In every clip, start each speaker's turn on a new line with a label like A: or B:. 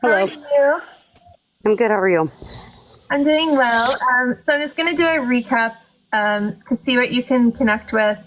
A: How are
B: Hello.
A: you?
B: I'm good. How are you?
A: I'm doing well. So I'm just going to do a recap to see what you can connect with.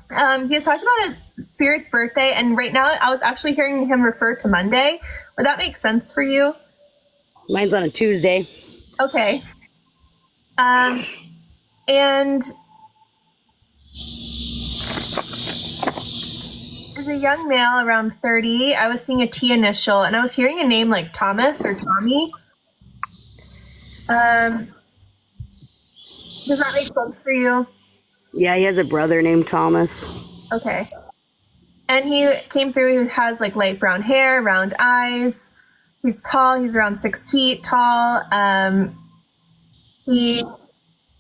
A: He was talking about his spirit's birthday, and right now I was actually hearing him refer to Monday. Would that make sense for you?
B: Mine's on a Tuesday.
A: Okay. And as a young male around 30, I was seeing a T initial, and I was hearing a name like Thomas or Tommy. Um, does that make sense for you?
B: Yeah, he has a brother named Thomas.
A: Okay. And he came through. He has like light brown hair, round eyes. He's tall. He's around 6 feet tall. He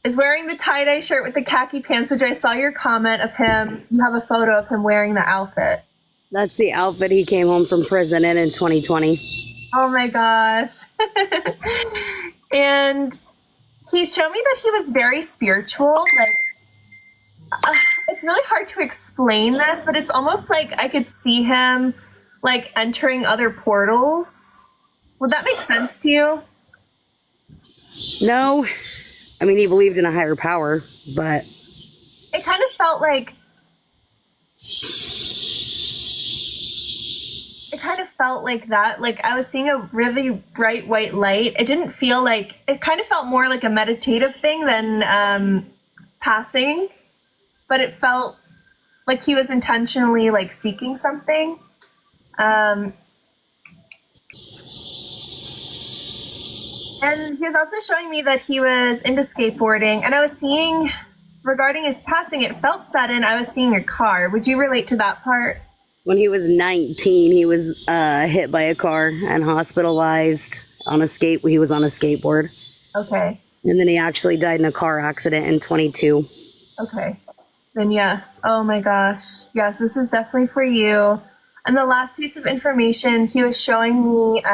A: is wearing the tie-dye shirt with the khaki pants, which I saw your comment of him. You have a photo of him wearing the outfit.
B: That's the outfit he came home from prison in 2020.
A: Oh my gosh. And he showed me that he was very spiritual. It's really hard to explain this, but it's almost like I could see him like entering other portals. Would that make sense to you?
B: No, I mean, he believed in a higher power, but
A: It kind of felt like that. Like I was seeing a really bright white light. It didn't feel like it kind of felt more like a meditative thing than passing, but it felt like he was intentionally like seeking something. And he was also showing me that he was into skateboarding, and I was seeing regarding his passing, it felt sudden. I was seeing a car. Would you relate to that part?
B: when he was 19, he was hit by a car and hospitalized on a skate. He was on a skateboard.
A: Okay.
B: And then he actually died in a car accident in 22.
A: Okay. Then yes. Oh my gosh. Yes, this is definitely for you. And the last piece of information, he was showing me, he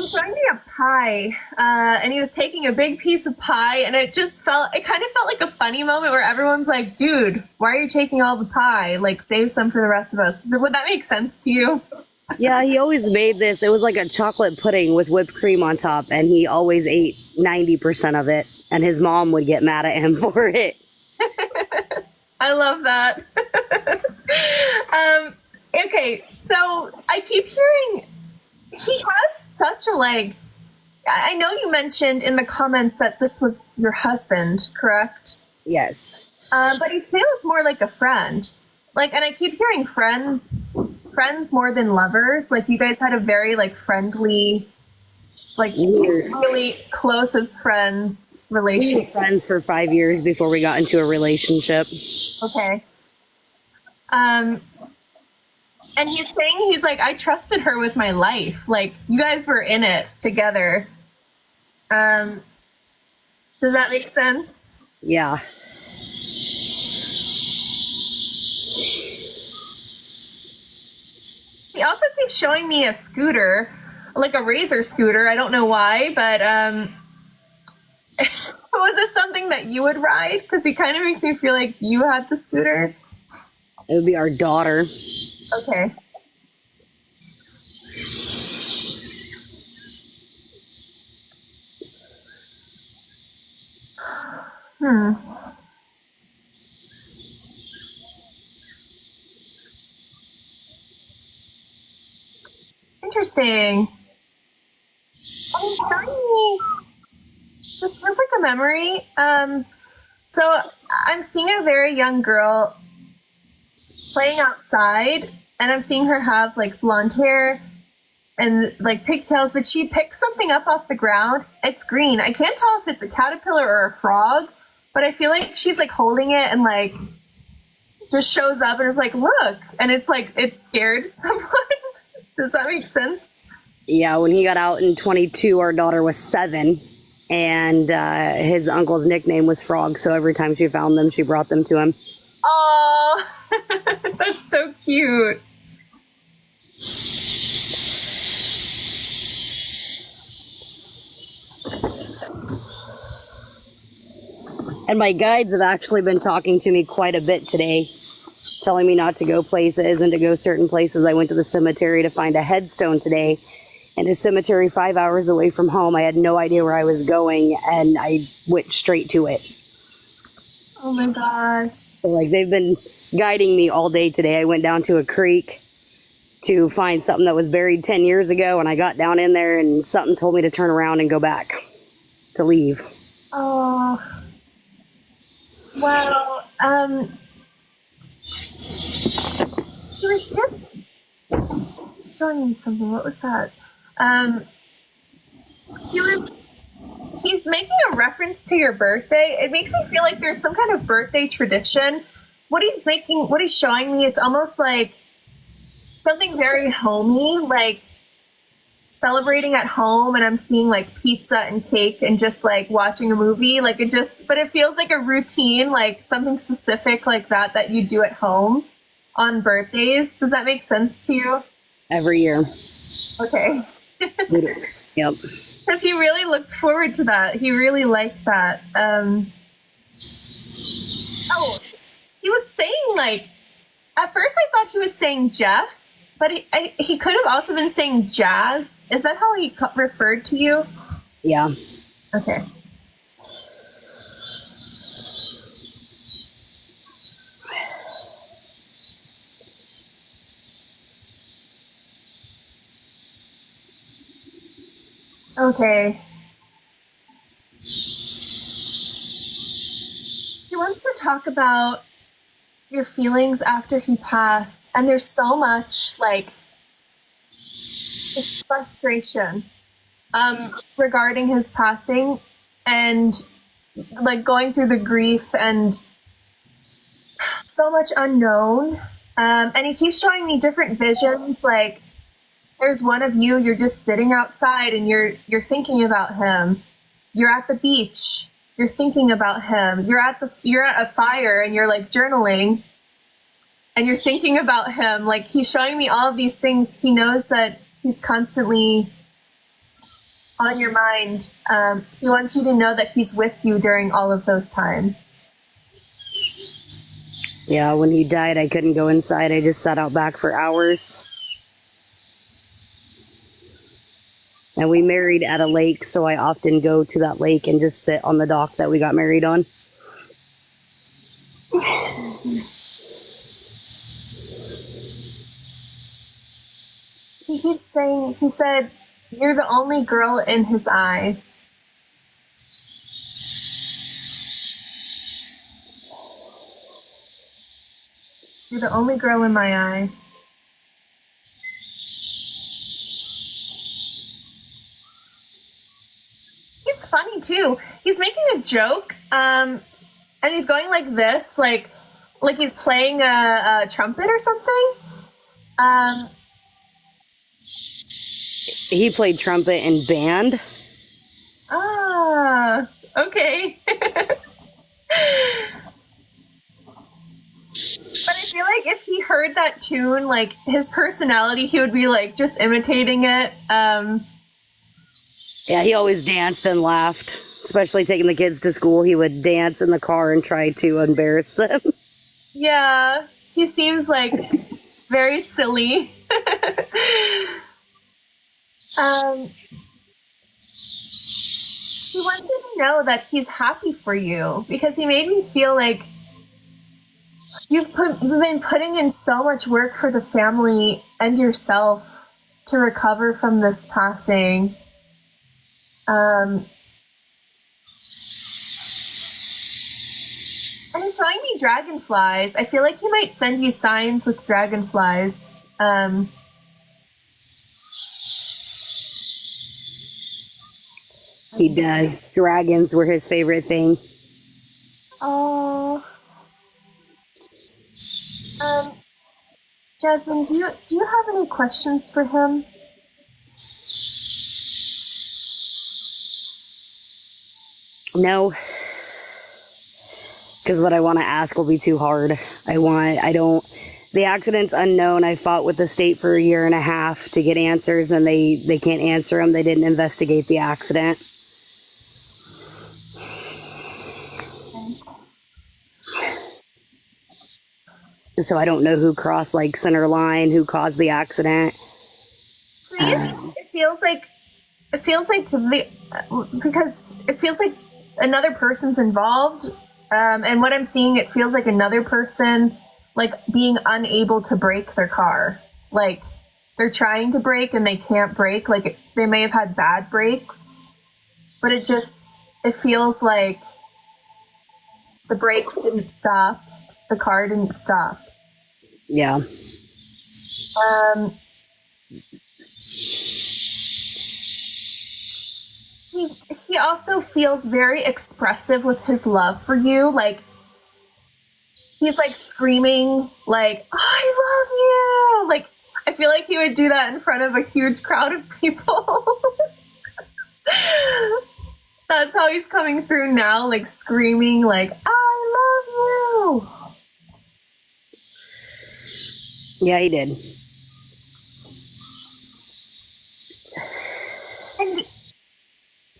A: was showing me a pie, and he was taking a big piece of pie, and it kind of felt like a funny moment where everyone's like, dude, why are you taking all the pie? Like, save some for the rest of us. Would that make sense to you?
B: Yeah, he always made this. It was like a chocolate pudding with whipped cream on top, and he always ate 90% of it, and his mom would get mad at him for it.
A: I love that. Okay, so I keep hearing he has such a like. I know you mentioned in the comments that this was your husband, correct?
B: Yes.
A: But he feels more like a friend. Like, and I keep hearing friends more than lovers. Like, you guys had a very like friendly, like really close as friends
B: We
A: relationship.
B: were friends for 5 years before we got into a relationship.
A: Okay. And he's saying, he's like, I trusted her with my life. Like, you guys were in it together. Does that make sense?
B: Yeah.
A: He also keeps showing me a scooter, like a Razor scooter. I don't know why, but was this something that you would ride? Because he kind of makes me feel like you had the scooter.
B: It would be our daughter.
A: Okay. Interesting. Oh, shiny. This feels like a memory. So I'm seeing a very young girl playing outside, and I'm seeing her have like blonde hair and like pigtails, but she picks something up off the ground. It's green. I can't tell if it's a caterpillar or a frog, but I feel like she's like holding it and like just shows up and is like, look, and it's like it's scared someone. Does that make sense?
B: Yeah, when he got out in 22, our daughter was 7, and his uncle's nickname was Frog, so every time she found them, she brought them to him.
A: Oh, that's so cute.
B: And my guides have actually been talking to me quite a bit today. telling me not to go places and to go certain places. I went to the cemetery to find a headstone today, and a cemetery 5 hours away from home. I had no idea where I was going, and I went straight to it.
A: Oh my gosh.
B: So like they've been guiding me all day today. I went down to a creek to find something that was buried 10 years ago, and I got down in there and something told me to turn around and go back, to leave.
A: Oh. Well, he was just showing me something. What was that? He's making a reference to your birthday. It makes me feel like there's some kind of birthday tradition. What he's showing me, it's almost like something very homey, like celebrating at home, and I'm seeing like pizza and cake and just like watching a movie. Like but it feels like a routine, like something specific like that you do at home on birthdays. Does that make sense to you?
B: Every year.
A: Okay.
B: Yep.
A: Because he really looked forward to that. He really liked that. Oh, he was saying like, at first I thought he was saying Jess, but he could have also been saying Jazz. Is that how he referred to you?
B: Yeah.
A: Okay. Okay. He wants to talk about your feelings after he passed, and there's so much like frustration regarding his passing, and like going through the grief and so much unknown. And he keeps showing me different visions, like there's one of you, you're just sitting outside and you're thinking about him. You're at the beach, you're thinking about him. You're at a fire and you're like journaling and you're thinking about him. Like he's showing me all of these things. He knows that he's constantly on your mind. He wants you to know that he's with you during all of those times.
B: Yeah, when he died, I couldn't go inside. I just sat out back for hours. And we married at a lake, so I often go to that lake and just sit on the dock that we got married on.
A: He keeps saying, he said, you're the only girl in his eyes. You're the only girl in my eyes. He's funny too. He's making a joke, and he's going like this, like he's playing a trumpet or something.
B: He played trumpet in band.
A: Ah, okay. But I feel like if he heard that tune, like his personality, he would be like just imitating it.
B: Yeah, he always danced and laughed, especially taking the kids to school. He would dance in the car and try to embarrass them.
A: Yeah, he seems like very silly. He wants you to know that he's happy for you because he made me feel like you've been putting in so much work for the family and yourself to recover from this passing. And he's showing me dragonflies. I feel like he might send you signs with dragonflies.
B: He does. Dragons were his favorite thing.
A: Oh. Jasmine, do you have any questions for him?
B: No. Because what I want to ask will be too hard. The accident's unknown. I fought with the state for a year and a half to get answers, and they can't answer them. They didn't investigate the accident. So I don't know who crossed like center line, who caused the accident.
A: To me, it feels like because it feels like another person's involved, and what I'm seeing, it feels like another person like being unable to brake their car, like they're trying to brake and they can't brake, like they may have had bad brakes, but it feels like the brakes didn't stop, the car didn't stop.
B: Yeah.
A: Um, he also feels very expressive with his love for you. Like, he's like screaming, like, I love you. Like, I feel like he would do that in front of a huge crowd of people. That's how he's coming through now, like screaming, like, I love you.
B: Yeah, he did.
A: And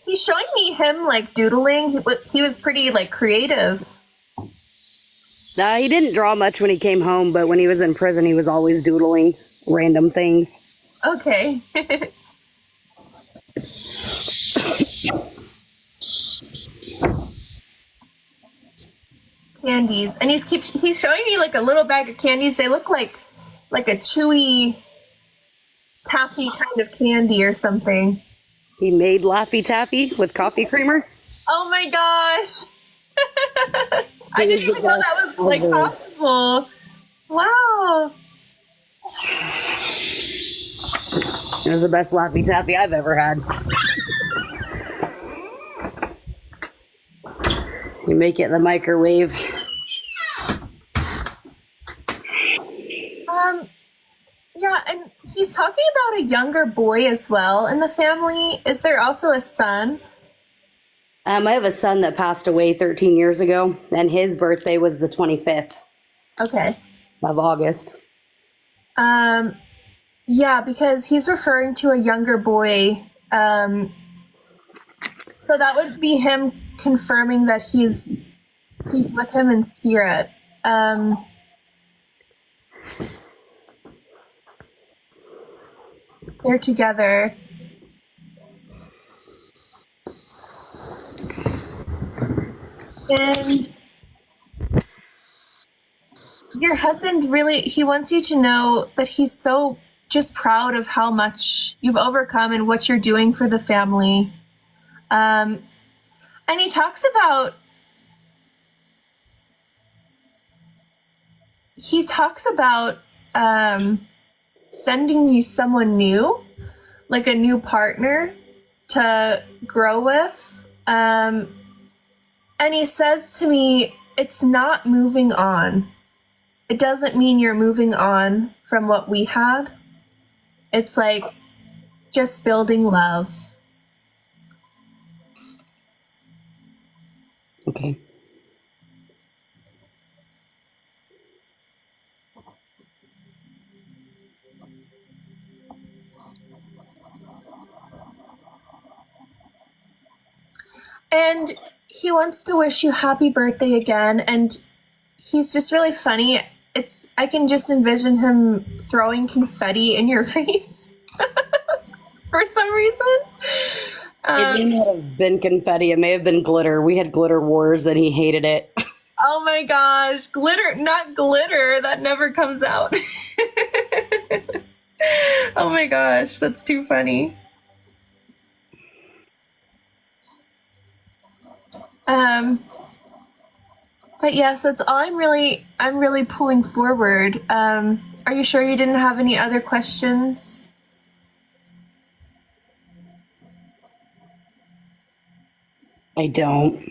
A: he's showing me him like doodling. He was pretty like creative.
B: He didn't draw much when he came home, but when he was in prison, he was always doodling random things.
A: Okay. Candies, and he's showing me like a little bag of candies. They look like a chewy taffy kind of candy or something.
B: He made Laffy Taffy with coffee creamer.
A: Oh my gosh. I didn't even know that was like possible. Wow.
B: It was the best Laffy Taffy I've ever had. You make it in the microwave.
A: Yeah, and he's talking about a younger boy as well in the family. Is there also a son?
B: I have a son that passed away 13 years ago, and his birthday was the 25th
A: Okay.
B: of August.
A: Yeah, because he's referring to a younger boy. So that would be him confirming that he's with him in spirit. They're together. And your husband really, he wants you to know that he's so just proud of how much you've overcome and what you're doing for the family. And he talks about sending you someone new, like a new partner to grow with. And he says to me, it's not moving on. It doesn't mean you're moving on from what we had. It's like just building love.
B: Okay.
A: And he wants to wish you happy birthday again. And he's just really funny. I can just envision him throwing confetti in your face for some reason.
B: It may not have been confetti. It may have been glitter. We had glitter wars and he hated it.
A: Oh my gosh. Glitter, not glitter. That never comes out. Oh my gosh. That's too funny. But yes, that's all I'm really pulling forward. Are you sure you didn't have any other questions?
B: I don't.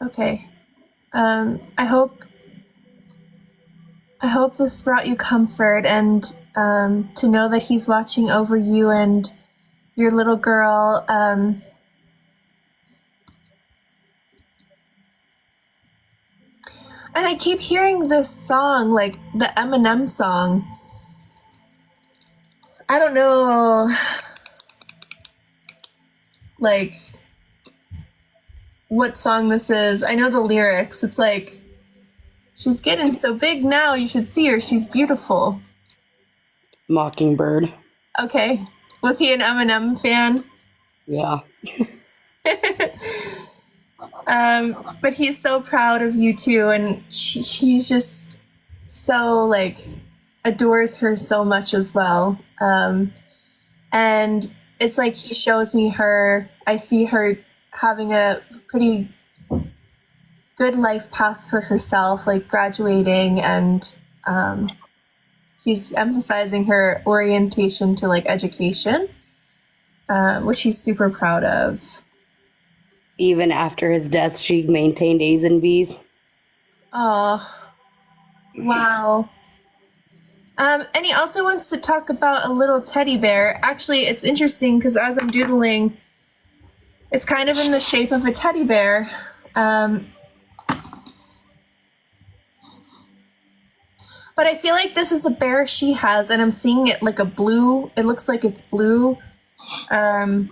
A: Okay. I hope this brought you comfort and to know that he's watching over you and your little girl. And I keep hearing this song, like the Eminem song. I don't know, like, what song this is. I know the lyrics. It's like, She's getting so big now. You should see her. She's beautiful.
B: Mockingbird.
A: Okay. Was he an Eminem fan?
B: Yeah.
A: But he's so proud of you too, and he's just so like adores her so much as well. And it's like he shows me her. I see her having a pretty good life path for herself, like graduating, and he's emphasizing her orientation to like education, which he's super proud of.
B: Even after his death, she maintained A's and B's.
A: Oh, wow. And he also wants to talk about a little teddy bear. Actually, it's interesting because as I'm doodling, it's kind of in the shape of a teddy bear. But I feel like this is a bear she has, and I'm seeing it like a blue. It looks like it's blue. I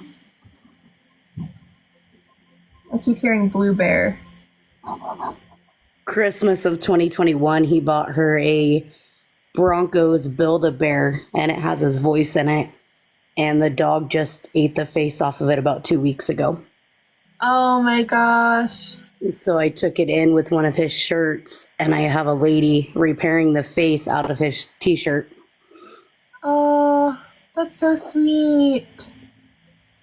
A: keep hearing blue bear.
B: Christmas of 2021, he bought her a Broncos Build-A-Bear, and it has his voice in it. And the dog just ate the face off of it about 2 weeks ago.
A: Oh my gosh.
B: So I took it in with one of his shirts, and I have a lady repairing the face out of his t-shirt.
A: Oh, that's so sweet.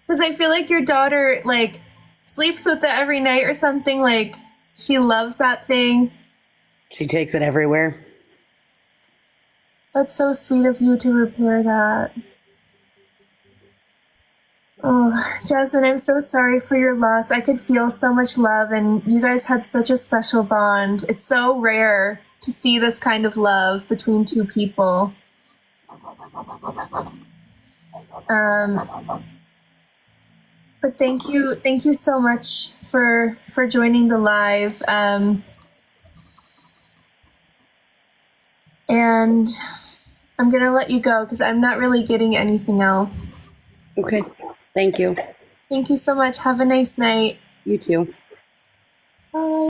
A: Because I feel like your daughter, like, sleeps with it every night or something. Like, she loves that thing.
B: She takes it everywhere.
A: That's so sweet of you to repair that. Oh, Jasmine, I'm so sorry for your loss. I could feel so much love, and you guys had such a special bond. It's so rare to see this kind of love between two people. But thank you so much for joining the live. And I'm gonna let you go because I'm not really getting anything else.
B: Okay. Thank you.
A: Thank you so much. Have a nice night.
B: You too.
A: Bye.